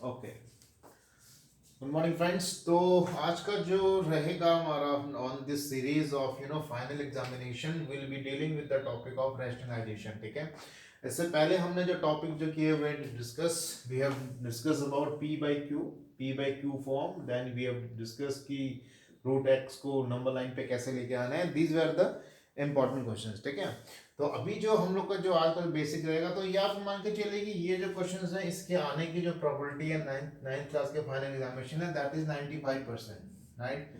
Okay, good morning friends. तो आज का जो रहेगा हमारा on this series of final examination will be dealing with the topic of rationalisation. ठीक है, इससे पहले हमने जो टॉपिक जो किए हुए discuss, we have discuss about P by Q form, then we have discuss की रूट एक्स को नंबर लाइन पे कैसे लेके आना है। These were the important questions. ठीक है, तो अभी जो हम लोग का जो आज का बेसिक रहेगा, तो ये आप मान के चलिए कि ये जो क्वेश्चंस हैं इसके आने की जो प्रोबेबिलिटी है नाइन्थ क्लास के फाइनल एग्जामिनेशन है, that is 95%, right.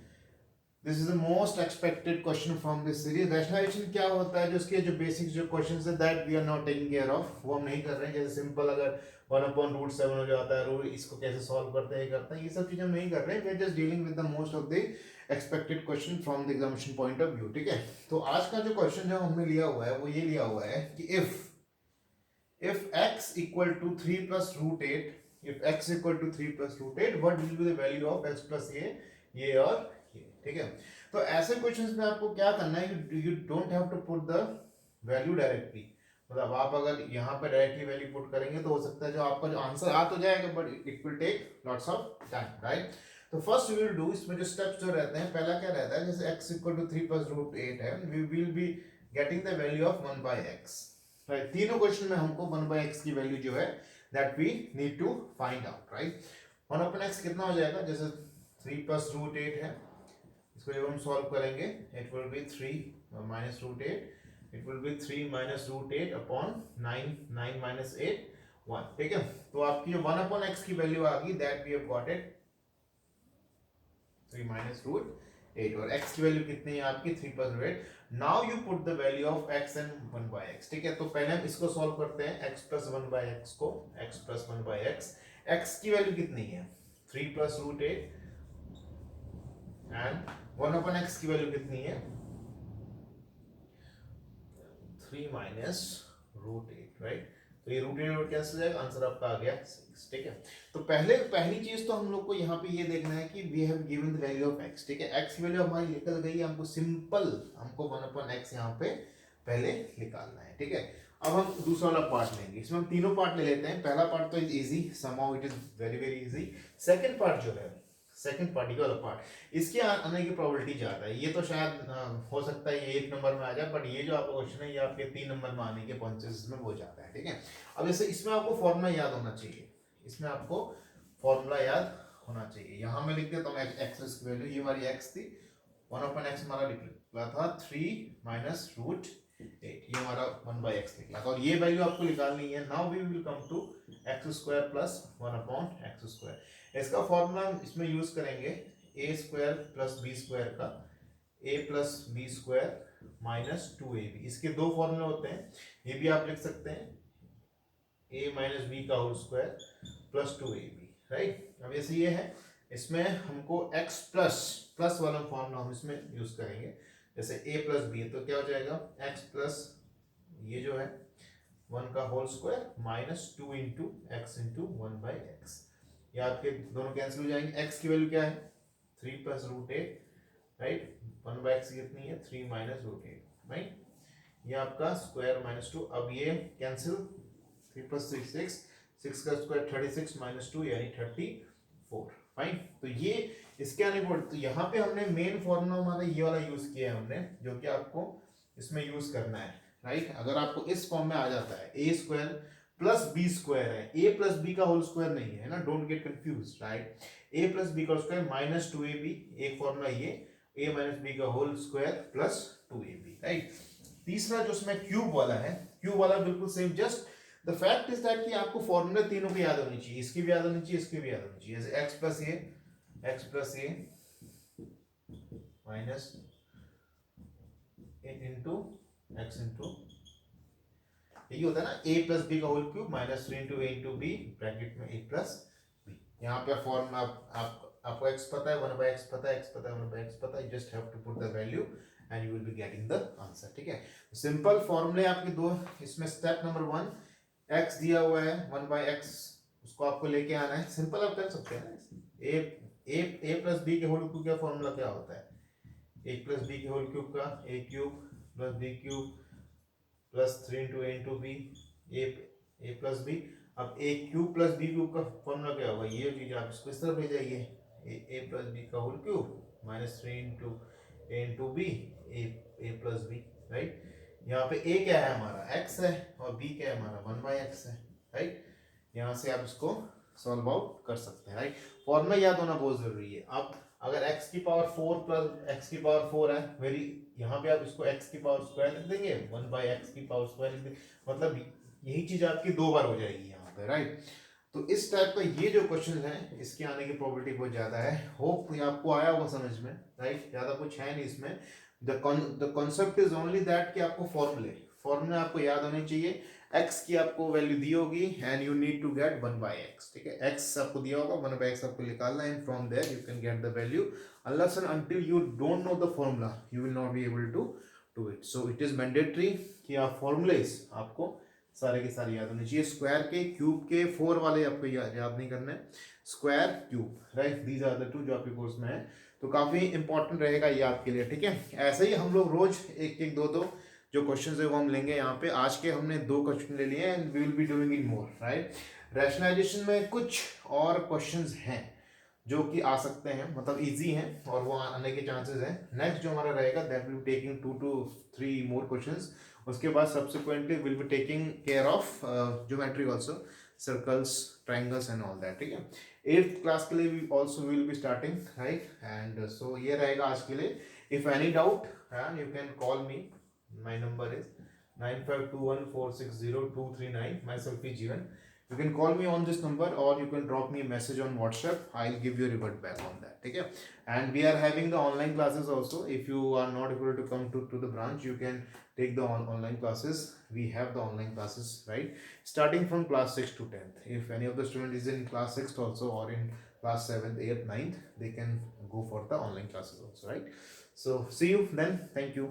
This is the most expected question from this series. Rationalisation क्या होता है, जो इसके जो बेसिक जो क्वेश्चंस है that we are not taking care of, वो हम नहीं कर रहे हैं। जैसे सिंपल अगर 1/√7 हो जाता है, रूट इसको कैसे सॉल्व करते हैं, करते हैं, ये सब चीजें हम नहीं कर रहे हैं। We are just dealing with the most of the expected question from the examination point of view. ठीक है, तो आज का जो क्वेश्चन जो हमने लिया हुआ है वो ये लिया हुआ है कि if x equal to 3 plus root 8, if x equal to 3 plus root 8, what will be the value of x plus ये और ये। ठीक है, तो ऐसे क्वेश्चंस में आपको क्या करना है, you don't have to put the value directly. मतलब आप अगर यहाँ पे डायरेक्टली वैल्यू पुट करेंगे तो हो सकता है जो आपका जो आंसर आ तो जाएगा, but it will take lots of time, right. तो फर्स्ट वी विल डू, इसमें जो स्टेप्स जो रहते हैं, पहला क्या रहता है, जैसे x equal to 3 plus root 8 है, we will be getting the value of 1/x, right. तीनों क्वेश्चन में हमको 1/x की वैल्यू जो है that we need to find out, right. 1/x कितना हो जाएगा, जैसे 3 प्लस रूट 8 है, इसको जब हम सॉल्व करेंगे it will be 3 minus root 8, it will be 3 minus root 8 upon 9, 9 minus 8 1। ठीक है, तो आपकी जो 1/x की वैल्यू आ गई, that we have got it 3 minus root 8, और x की वैल्यू कितनी है आपकी 3 plus root 8। Now you put the value of x and 1/x। ठीक है, तो पहले हम इसको सॉल्व करते हैं, x प्लस 1/x को, x प्लस 1/x, x की वैल्यू कितनी है 3 प्लस रूट 8, एंड 1/x की वैल्यू कितनी है 3 माइनस रूट 8, राइट। तो ये रूट 8 कैंसिल हो जाएगा, आंसर आपका आ गया 6। ठीक है, तो पहली चीज तो हम लोग को यहाँ पे ये देखना है कि we have given the value of x। ठीक है, x की वैल्यू हमारी निकल गई है, हमको सिंपल हमको 1/x यहाँ पे पहले निकालना है। ठीक है, अब हम दूसरा वाला पार्ट लेंगे, इसमें हम तीनों पार्ट ले लेते हैं। पहला पार्ट तो easy, somehow it is very very easy. Second part जो है, सेकंड पार्ट वाला पार्ट, इसके आने की प्रोबेबिलिटी ज्यादा है। ये तो शायद हो सकता है ये 1 नंबर में आ जाए, बट ये जो आपका क्वेश्चन है ये आपके 3 नंबर में आने के चांसेस में वो जाता है। ठीक है, अब जैसे इसमें आपको फॉर्मूला याद होना चाहिए, इसमें आपको फॉर्मूला याद होना चाहिए। यहां मैं लिख देता हूं एक्स की वैल्यू, ये हमारी एक्स थी, 1/x हमारा निकला था 3 माइनस रूट 8, ये हमारा 1/x निकला था, और ये वैल्यू आपको निकालनी है। Now we will come to X square plus 1/x²। इसका फॉर्मूला इसमें यूज करेंगे A square plus B square का, A plus B square minus 2ab। इसके दो फॉर्मूले होते हैं, ये भी आप लिख सकते हैं, ए माइनस बी का whole square plus 2ab, right. अब जैसे ये है, इसमें हमको x प्लस प्लस वाला फॉर्मूला हम इसमें यूज करेंगे। जैसे a प्लस बी है तो क्या हो जाएगा, x प्लस ये जो है 1 का whole square minus 2 into x into 1/x, ये आपके दोनों कैंसिल हो जाएंगे। x की वैल्यू क्या है 3 प्लस रूट 8, राइट। 1/x कितनी है 3 माइनस रूट 8, राइट। ये आपका स्क्वायर माइनस 2, अब ये कैंसिल, 3 प्लस 6, 6 का स्क्वायर 36 माइनस 2 यानी 34, फाइन। तो ये इसके आने पर, तो यहाँ पे हमने मेन फॉर्मूला हमारा ये वाला यूज किया है हमने, जो कि आपको इसमें यूज करना है, राइट। अगर आपको इस फॉर्म में आ जाता है A square plus B square है, ए प्लस बी का होल स्क्वायर नहीं है ना, don't get confuse, right. A plus B का स्क्वायर माइनस 2ab, एक फॉर्मूला ये, ए माइनस बी का whole square plus 2ab, right. तीसरा जो इसमें क्यूब वाला है, क्यूब वाला बिल्कुल same, just the fact is that कि आपको फॉर्मूले तीनों की याद होनी चाहिए, इसकी भी याद होनी चाहिए, इसकी भी याद होनी चाहिए। जैसे एक्स प्लस ए माइनस इंटू एक्स इंटू, यही होता है ना, ए प्लस बी का whole cube minus 3 into A into B bracket में ए प्लस बी। यहाँ पे फॉर्मूला आपको x पता है, 1/x पता है, x पता है, 1/x पता है, you just have to put the value and you will be getting the answer. ठीक है, सिंपल फॉर्मूले आपके दो, इसमें स्टेप नंबर 1, x दिया हुआ है 1/x, उसको आपको लेके आना है। सिंपल आप कर सकते हैं ना, ए प्लस बी के होल क्यूब का फॉर्मूला क्या होता है, ए प्लस बी के होल क्यूब का A cube plus B cube plus 3 into A into B, A plus B. अब A cube plus B cube का फॉर्मूला क्या होगा, ये चीज आप इसको इस तरफ ले जाइए, ए प्लस बी का whole cube minus 3 into B A plus B, right. यहाँ पे ए क्या है हमारा, एक्स है, और बी क्या है हमारा 1/x है, राइट। यहाँ से आप इसको सॉल्व आउट कर सकते हैं, राइट। फॉर्मूला याद होना बहुत जरूरी है। अब अगर x की पावर 4 प्लस x की पावर 4 है वेरी, यहाँ पे आप इसको x की पावर स्क्वायर लिख देंगे, 1/x की पावर स्क्वायर लिख देंगे, मतलब यही चीज आपकी दो बार हो जाएगी यहाँ पे, राइट। तो इस टाइप का ये जो क्वेश्चन है इसके आने की प्रोबेबिलिटी बहुत ज्यादा है। होप ये आपको आया होगा समझ में, राइट। ज्यादा कुछ है नहीं इसमें। The concept is only that कि आपको फॉर्मूले आपको याद होने चाहिए। x की आपको वैल्यू दी होगी and you need to get 1/x, ठीक है। x आपको दिया होगा, 1/x आपको निकालना है, and from there you can get the value, unless and until you don't know the formula you will not be able to do it. So it is mandatory कि आप फॉर्मूलेस आपको सारे के सारे याद होने चाहिए। स्क्वायर के, क्यूब के, 4 वाले आपको याद नहीं करने, square cube, right. These are the two जो आपके कोर्स में है, तो काफी इंपॉर्टेंट रहेगा ये आपके लिए, ठीक है। ऐसे ही हम लोग रोज एक एक दो दो जो क्वेश्चन है वो हम लेंगे यहाँ पे। आज के हमने 2 क्वेश्चन ले लिए and we will be doing in more, right. Rationalisation में कुछ और क्वेश्चंस हैं जो कि आ सकते हैं, मतलब इजी हैं और वो आने के चांसेस हैं। नेक्स्ट जो हमारा रहेगा that will be taking 2 to 3 more questions. उसके बाद subsequently will be taking care of geometry also, circles, triangles and all that, ठीक है। 8th क्लास के लिए भी also will be starting, right. And so ये रहेगा आज के लिए। If any doubt you can call me, my number is 9521460239, myself is Jeevan. You can call me on this number or you can drop me a message on WhatsApp. I'll give you a revert back on that, okay? And we are having the online classes also. If you are not able to come to the branch, you can take the online classes. We have the online classes, right, starting from class 6 to 10th. If any of the student is in class 6th also or in class 7th, 8th, 9th, they can go for the online classes also, right? So see you then. Thank you.